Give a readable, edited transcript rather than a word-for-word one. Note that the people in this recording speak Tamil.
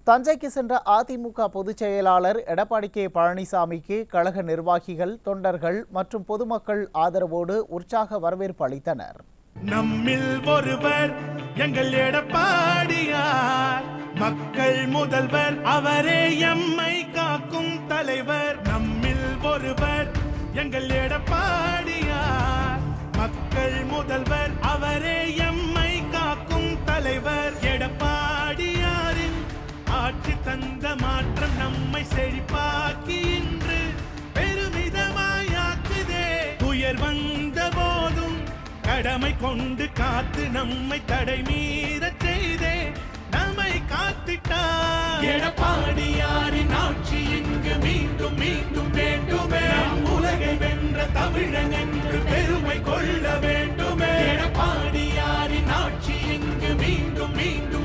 தஞ்சைக்கு சென்ற அதிமுக பொதுச் செயலாளர் எடப்பாடி கே பழனிசாமிக்கு கழக நிர்வாகிகள், தொண்டர்கள் மற்றும் பொதுமக்கள் ஆதரவோடு உற்சாக வரவேற்பு அளித்தனர். நம்மில் ஒருவர் எங்கள் எடப்பாடியார், மக்கள் முதல்வர் அவரே, எம்மை காக்கும் தலைவர். நம்மில் ஒருவர் எங்கள் எடப்பாடியார், மக்கள் முதல்வர் அவரே, எம்மை காக்கும் தலைவர். எடப்பாடியாரின் ஆட்சி தந்த மாற்றம் நம்மை செழிப்பாக்கி இன்று பெருமிதமாயாக்குதே. துயர் வந்த போதும் கடமை கொண்டு காத்து நம்மை தடை மீறச் செய்தே நம்மை காத்திட்டார். எடப்பாடியாரின் ஆட்சி இங்கு மீண்டும் மீண்டும் வேண்டுமே. நம் உலகை வென்ற தமிழன் என்று பெருமை கொள்ள வேண்டுமே. எடப்பாடியாரின் ஆட்சி இங்கு மீண்டும் மீண்டும்